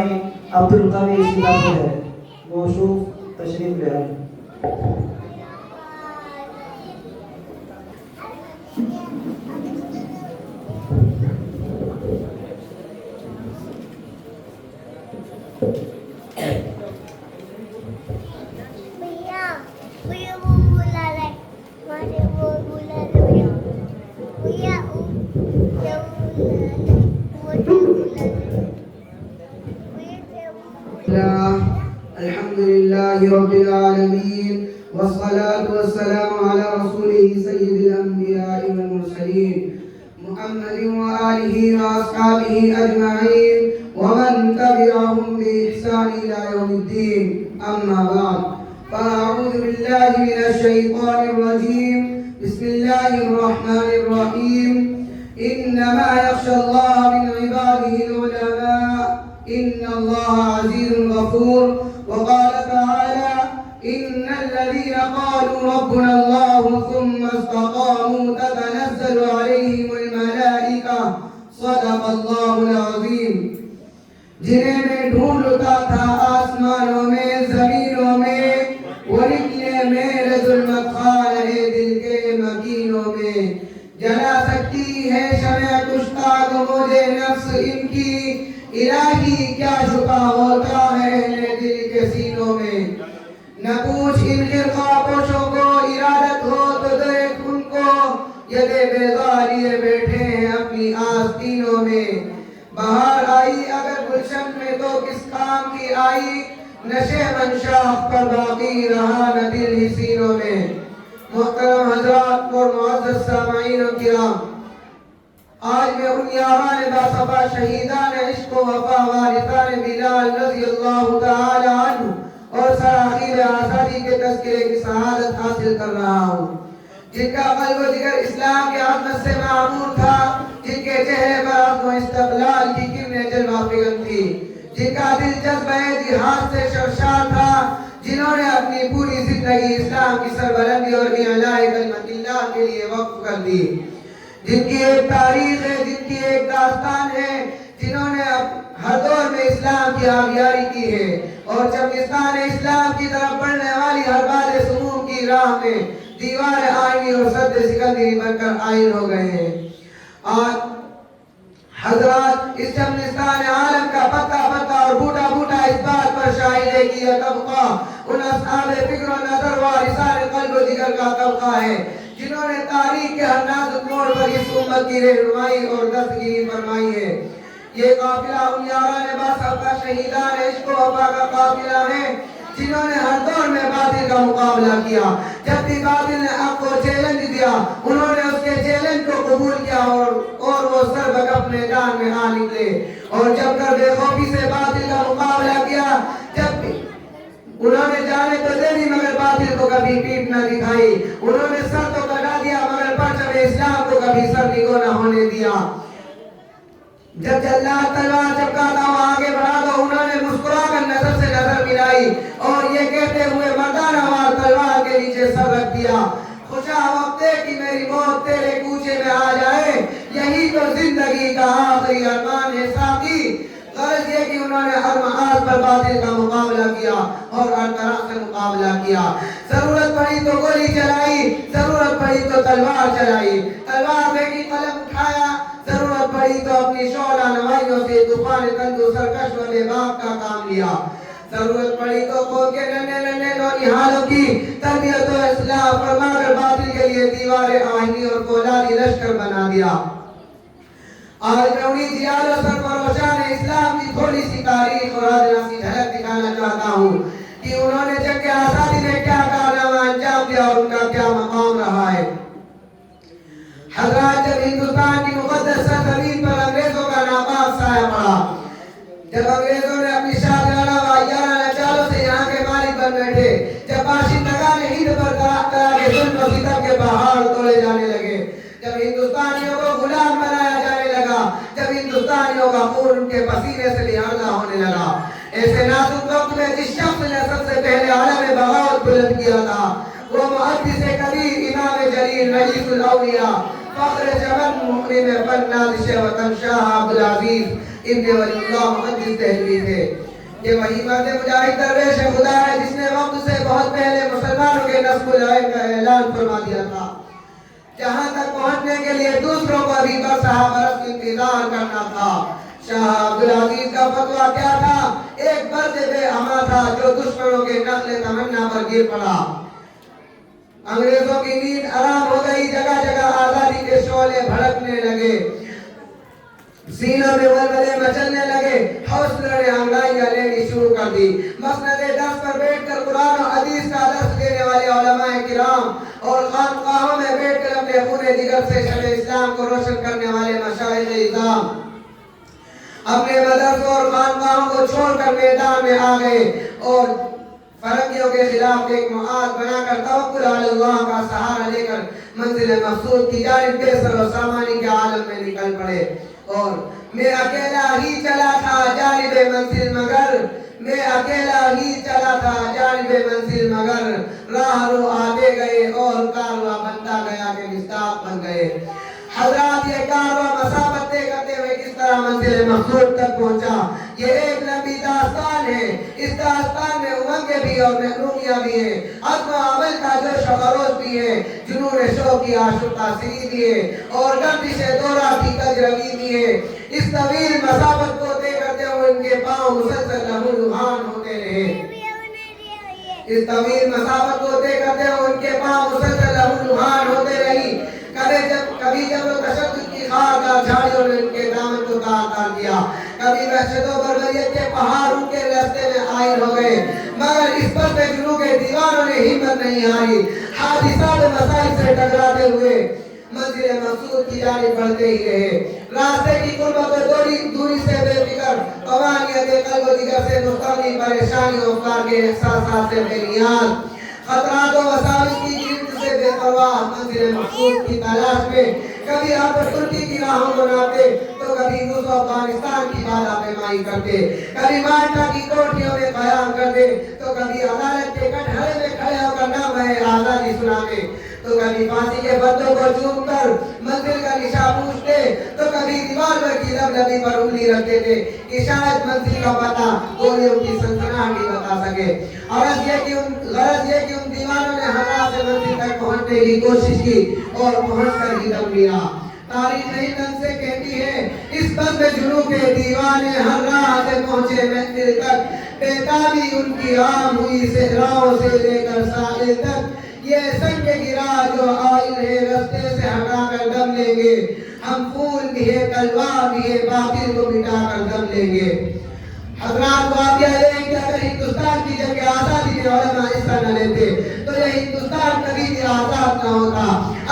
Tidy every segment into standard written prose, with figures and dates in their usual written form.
بھائی عبدالقوی سنگاپور ہے، وہ شوف تشریف لے آئے۔ الحمد لله رب العالمين والصلاة والسلام على رسوله سيد الأنبياء والمرسلين محمد وآله وأصحابه أجمعين ومن تبعهم بإحسان إلى يوم الدين، أما بعد، فأعوذ بالله من الشيطان الرجيم. بسم الله الرحمن الرحيم. إنما يخشى الله من عباده العلماء إن الله عزيز غفور. وقال تعالى: إن الذين قالوا ربنا الله ثم استقاموا تتنزل عليهم الملائكة. صدق الله العظيم. جنہیں میں ڈھونڈتا تھا آسمانوں میں زمینوں میں، وہ نکلے میرے ظلمت خان ہے دل کے مکینوں میں. جلا سکتی ہے شمع کشتا کو مجھے نفس ان کی، الہی کیا چھپا ہوتا ہے دل کے سینوں میں. نہ پوچھ ان خرقہ پوشوں کو ارادت ہو تو دیکھ ان کو، یدے بیدار لیے بیٹھے ہیں اپنی آستینوں میں. بہار آئی اگر گلشن میں تو کس کام کی آئی، نشے منشاخ پر باقی رہا نہ دل ہی سینوں میں. محترم حضرات اور معزز سامعین و کرام، آج میں ان یاران باصفا شہیدان عشق و وفا وارثان بلال رضی اللہ تعالی عنہ اور سراخیل آزادی کے تذکرے کی سعادت حاصل کر رہا ہوں، جن کا قلب و جگر اسلام کے عظمت سے معمور تھا، جن کے چہرے پر عزم و استقلال کی کرنیں جلوہ فکن تھی، جن کا دل جذبہ جہاد سے سرشار تھا، جنہوں نے اپنی پوری زندگی اسلام کی سربلندی اور اعلاء کلمت اللہ کے لیے وقف کر دی، جن کی ایک تاریخ ہے، جن کی ایک داستان ہے، جنہوں نے ہر دور میں اسلام کی آبیاری کی ہے اور چمکستان اسلام کی طرف بڑھنے والی ہر باد سموم کی راہ میں دیوار آئینی اور سد سکندری بن کر عائن ہو گئے ہیں. آج حضرات اس چمکستان عالم کا پتا پتا اور بوٹا بوٹا اس بات پر شاہد ہے کہ یہ طبقہ ان اصحاب فکر و نظر وارثان قلب و جگر کا طبقہ ہے، جنہوں نے تاریخ کے ہر نازک موڑ پر اس امت کی رہنمائی اور دستگیری فرمائی ہے. یہ قافلہ ان یاران باصفا شہیدان عشق و وفا کا قافلہ ہے، جنہوں نے ہر دور میں باطل کا مقابلہ کیا. جب بھی باطل نے حق کو چیلنج دیا، انہوں نے اس کے چیلنج کو قبول کیا اور وہ سربک میدان میں آ نکلے اور جب کر بے خوفی سے باطل کا مقابلہ کیا. جب بھی انہوں نے جانے تو دے دی مگر باطل کو کبھی پیٹ نہ دکھائی، انہوں نے سر تو کٹا دیا مگر پرچم اسلام کو کبھی سر نگو نہ ہونے دیا. جب جلاد تلوار چپکاتا ہوا آگے بڑھا تو انہوں نے مسکرا کر نظر سے نظر ملائی اور یہ کہتے ہوئے مردانہ وار تلوار کے نیچے سر رکھ دیا: خوشا وقت ہے کہ میری موت تیرے کوچے میں آ جائے، یہی تو زندگی کا آخری ارمان ہے ساقی. غرض یہ کہ انہوں نے ہر محاذ پر باطل کا مقابلہ کیا اور ہر طرح سے مقابلہ کیا. ضرورت پڑی تو گولی چلائی، ضرورت پڑی تو تلوار چلائی، تلوار پھینکی قلم اٹھایا، ضرورت پڑی تو اپنی شعلہ نوائیوں سے طوفان تندو سرکش و بے باک کا کام لیا، ضرورت پڑی تو قوم کے ننھے ننھے نونہالوں کی تربیت و اصلاح فرما کر باطل کے لیے دیوار آہنی اور فولادی لشکر بنا دیا. آج میں انہی جیال و سرفروشان اسلام کی تھوڑی سی تاریخ اور آدھنا سی جھلک دکھانا چاہتا ہوں کہ انہوں نے جنگ آزادی میں کیا کارنامہ انجام دیا اور ان کا کیا مقام رہا ہے. حضرات، جب ہندوستان کی مقدس سرزمین پر انگریزوں کا ناپاک سایہ پڑا، جب انگریزوں نے اپنی شاہجہانہ و عیارانہ چالوں سے یہاں کے مالک بن بیٹھے، جب باشندگان ہند پر طرح طرح کے ظلم و ستم کے پہاڑ توڑے جانے لگے، جب ہندوستانیوں کو غلام بنایا جانے لگا، جب ہندوستانیوں کا خون ان کے پسینے سے لہذا ہونے لگا، ایسے نازک وقت میں جس شخص نے سب سے پہلے عالم بغاوت بلند کیا تھا وہ محدث کبیر امام جلیل رئیس الاولیاء فخر جبل محرم فن نازش وطن شاہ عبدالعزیز ابن ولی اللہ محدث دہلوی تھے۔ یہ وہی مرد مجاہد درویش خدا ہے جس نے وقت سے بہت پہلے مسلمانوں کے نصب العین کا اعلان فرما دیا تھا، جہاں تک پہنچنے کے لیے دوسروں کو ابھی 10 برس انتظار کرنا تھا۔ شاہ عبدالعزیز کا فتویٰ کیا تھا؟ ایک برد بے اما تھا جو دشمنوں کے نقل تمنا پر گر پڑا۔ انگریزوں کی نیند آرام ہو گئی، جگہ جگہ آزادی کے شعلے بھڑکنے لگے، سینوں میں ولولے مچلنے لگے، حوصلوں نے انگڑائیاں لینی شروع کر دی۔ مسند درس پر بیٹھ کر قرآن و حدیث کا درس دینے والے علماء کرام اور خانقاہوں میں بیٹھ کر اپنے خون جگر سے شمع اسلام کو روشن کرنے والے مشائخ اعظام اپنے مدرسوں اور خانقاہوں کو چھوڑ کر میدان میں آ گئے اور فرنگیوں کے خلاف ایک معاہد بنا کر توکل علی اللہ کا سہارا لے کر منزل مقصود کی جانب بے سر و سامانی کے عالم میں نکل پڑے۔ اور میں اکیلا ہی چلا تھا جانب منزل مگر، میں اکیلا ہی چلا تھا جانب منزل مگر، راہ رو آتے گئے اور کارواں بنتا گیا کہ مصداق بن گئے۔ حضرات یہ کارواں مسافت طے کرتے ہوئے کس طرح منزل مقصود تک پہنچا، یہ ایک لمبی داستان ہے۔ اس داستان میں امنگیں بھی اور محرومیاں بھی ہیں، عزم و عمل کا جوش و خروش بھی ہے، جنون شوق کی عاشق تاثری بھی ہے، اور گردش دورہ کی تجربی بھی ہے۔ اس طویل مسافت کو طے کرتے ہوئے ان کے پاؤں مسلسل لہو لہان ہوتے رہے، اس طویل مسافت کو طے کرتے ہوئے ان کے پاؤں مسلسل لہو لہان ہوتے رہی۔ کبھی جب تشدد کی خاردار جھاڑیوں نے ان کے دامن کو تار دیا، کبھی وحشت و بربریت کے پہاڑ ان کے راستے میں عائد ہو گئے، مگر اس پر پہ جنوں کے دیوانوں نے ہمت نہیں ہاری۔ حادثات و مسائل سے ٹکراتے ہوئے منزل مقصود کی جانب بڑھتے ہی رہے۔ راستے کی قربت و دوری سے بے فکر، قوانیت قلب و جگر سے مستغنی، پریشانی و افکار کے احساسات سے بے نیاز، خطرات و مساوس کی گرفت سے بے پرواہ منزل مقصود کی تلاش میں کبھی آپ ترکی کی راہوں بناتے تو کبھی روس و افغانستان کی بالا پیمائی کرتے، کبھی مالٹا کی کوٹھیوں میں قیام کرتے تو کبھی عدالت کے کٹہرے میں کھڑے ہو کر نام ہے آزادی سناتے، تو کبھی پھانسی کے بندوں کو چوم کر منزل کا نشاں پوچھتے تو کبھی دیوار کی لبلبی پر انگلی رکھتے تھے کہ شاید منزل کا پتہ گولیوں کی سنسناہٹ ہی بتا سکے۔ غرض یہ کہ ان دیوانوں نے ہمراہ سے منزل تک پہنچنے کی کوشش کی اور پہنچ کر ہی دم لیا۔ تاریخ نئی تن سے کہتی ہے اس بند جنوں کے دیوانے ہر راہ سے پہنچے منزل تک، بیتابی ان کی عام ہوئی صحراؤں سے لے کر ساحل تک، یہ سنگ گرا جو آئل ہے رستے سے ہٹا کر دم لیں گے، ہم پھول بھی ہے تلوار بھی ہے باطل کو مٹا کر دم لیں گے۔ حضرات واقعہ یہ ہے کہ اگر ہندوستان کی جنگ آزادی میں علماء حصہ نہ لیتے تو یہ ہندوستان کبھی بھی آزاد نہ ہوتا،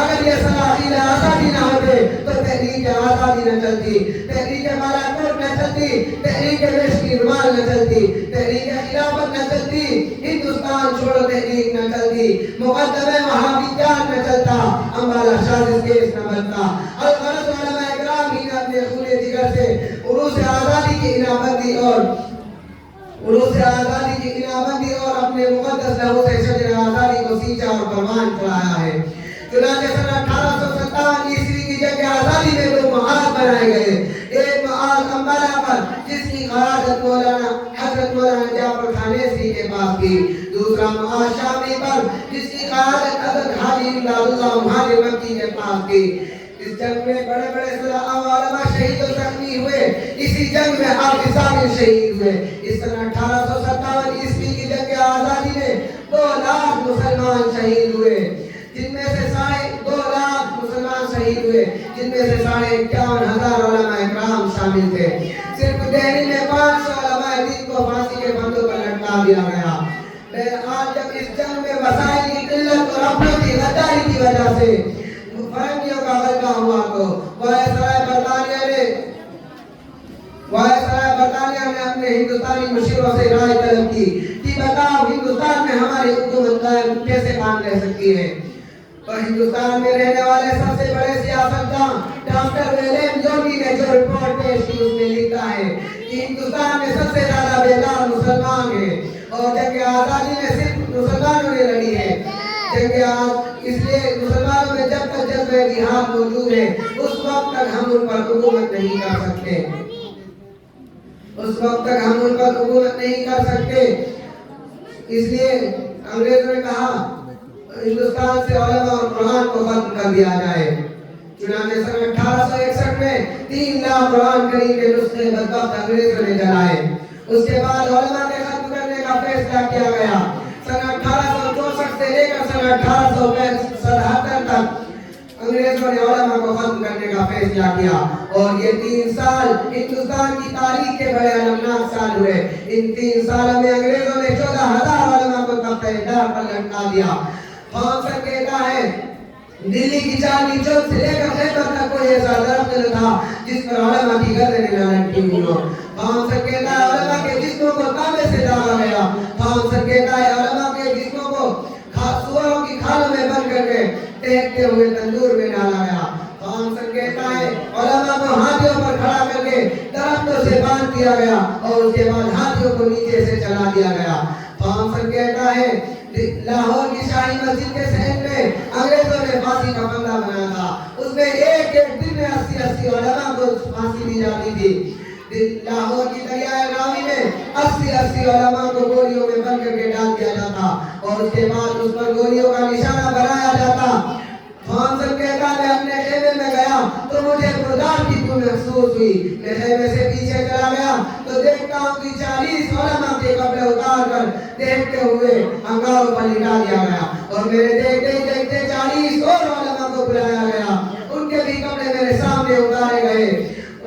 اگر یہ سلاحیل آزادی نہ ہوتے تو تحریک آزادی نہ چلتی، تحریک بالاکوٹ نہ چلتی، تحریک مشکی رومال نہ چلتی، تحریک خلافت نہ چلتی، ہندوستان چھوڑو تحریک نہ چلتی، مقدمہ وہابیات نہ چلتا، امبالہ شازش کیس نہ بنتا۔ الغرض علماء اکرام ہی نے اپنے خون جگر سے عروس آزادی کی انعامت دی اور اپنے مقدس لہو سے شجر آزادی کو سینچا اور پروان چڑھایا ہے۔ چنانچہ سن 1857 عیسوی کی جنگ آزادی میں دو معاہد بنائے گئے، ایک معاہد امبالہ پر جس کی قیادت حضرت مولانا جعفر خانیسی کے پاس کی، دوسرا معاہد شامی پر جس کی قیادت حضرت حاجی امداد اللہ مہاجر مکی کے پاس کی۔ اس جنگ میں بڑے بڑے صلاح و علماء شہید و زخمی ہوئے، اسی جنگ میں حافظ صابر شہید ہوئے۔ اس سن 1857 عیسوی کی جنگ آزادی میں 2 لاکھ مسلمان شہید ہوئے، جن میں سے 51,000 علماء اکرام شامل تھے۔ صرف دہلی میں 500 علماء دین کو پھانسی کے پھندوں پر لٹکا دیا گیا۔ بہرحال جب اس جنگ میں وسائل کی قلت اور اپنوں کی غداری کی وجہ سے فرنگیوں کا غلبہ ہوا تو وائسرائے برطانیہ نے اپنے ہندوستانی مشیروں سے رائے طلب کی کہ بتاؤ ہندوستان میں ہماری حکومت کیسے قائم رہ سکتی ہے۔ اور ہندوستان میں رہنے والے سب سے بڑے سیاستداں ڈاکٹر ویلیم جونی نے جو رپورٹ پیش کی اس میں لکھا ہے کہ ہندوستان میں سب سے زیادہ بیدار مسلمان ہیں اور جنگ آزادی میں صرف مسلمانوں نے لڑی ہے۔ اس لیے مسلمانوں میں جب تک جذبہ جہاد موجود ہے اس وقت تک ہم ان پر حکومت نہیں کر سکتے۔ اس وقت تک ہم ان پر حکومت نہیں کر سکتے. اس لیے انگریزوں نے کہا ہندوستان سے علماء اور قرآن کو ختم کر دیا جائے. چنانچہ سن 1861 میں 3 لاکھ قرآن کریم کے نسخے بدبخت انگریزوں نے جلائے. اس کے بعد علماء کے ختم کرنے کا فیصلہ کیا گیا. سن 1864 سے لے کر سن 1877 تک انگریزوں نے علماء کو ختم کرنے کا فیصلہ کیا اور یہ 3 سال ہندوستان کی تاریخ کے بڑے المناک سال ہوئے. ان 3 سالوں میں انگریزوں نے 14,000 علماء کو تختہ دار پر لٹکا دیا. خان کہتا ہے دلی کی چاندنی چوک سے لے کر خیبر تک کوئی ایسا درخت نہ تھا جس پر علماء کی گردنیں نہ لٹکی ہوئی ہوں. خان کہتا ہے علماء کے جسموں کو تانبے سے داغا گیا. خان کہتا ہے علماء کے جسموں کو سوروں کی کھالوں میں بند کر کے ٹہکتے ہوئے تندور میں ڈالا گیا. خان کہتا ہے علماء کو ہاتھیوں پر کھڑا کر کے درختوں سے باندھ دیا گیا اور اس کے بعد ہاتھیوں کو نیچے سے چلا دیا گیا. خان کہتا ہے لاہور کی شاہی مسجد کے صحن میں انگریزوں نے پھانسی کا بندہ بنایا تھا. اس میں ایک دن میں 80 علماء کو پھانسی دی جاتی تھی. لاہور کی دریائے راوی میں 80 علماء کو گولیوں میں بند کر کے ڈال دیا جاتا اور اس کے بعد اس پر گولیوں کا نشانہ بنایا جاتا. خان صاحب کہتا میں اپنے خیمے میں گیا تو مجھے بردار کی تو محسوس ہوئی. میں خیمے سے پیچھے چلا گیا تو دیکھتا ہوں کہ 40 علماء کے کپڑے اتار کر دیکھتے ہوئے انگاروں پر لٹا دیا گیا اور میرے دیکھتے ہی دیکھتے 40 اور علماء کو بلایا گیا. ان کے بھی کپڑے میرے سامنے اتارے گئے.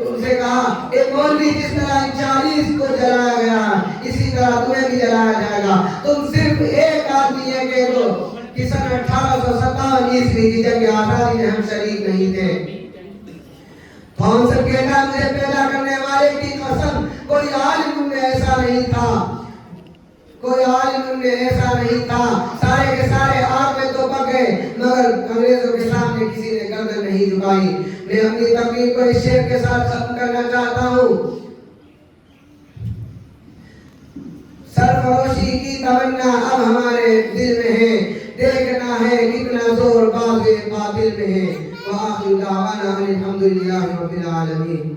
ان سے کہا ایک مولوی جس طرح 40 کو جلایا گیا اسی طرح تمہیں بھی جلایا جائے گا. تم صرف ایک آدمی ہے کہ دو کہ سن 1857 عیسوی کی جنگ آزادی میں ہم شریک نہیں تھے. خان صاحب کہتا مجھے پیدا کرنے والے کی قسم کوئی عالم میں ایسا نہیں تھا. کوئی عالم میں ایسا نہیں تھا. سارے کے سارے آگ میں تو پک گئے مگر انگریزوں کے سامنے کسی نے گردن نہیں جھکائی. میں اپنی تقریر کو اس شعر کے ساتھ ختم کرنا چاہتا ہوں. سرفروشی کی تمنا اب ہمارے دل میں ہے. دیکھنا ہے کتنا زور باغ باطل میں ہے. وآخر دعوانا الحمدللہ رب العالمین.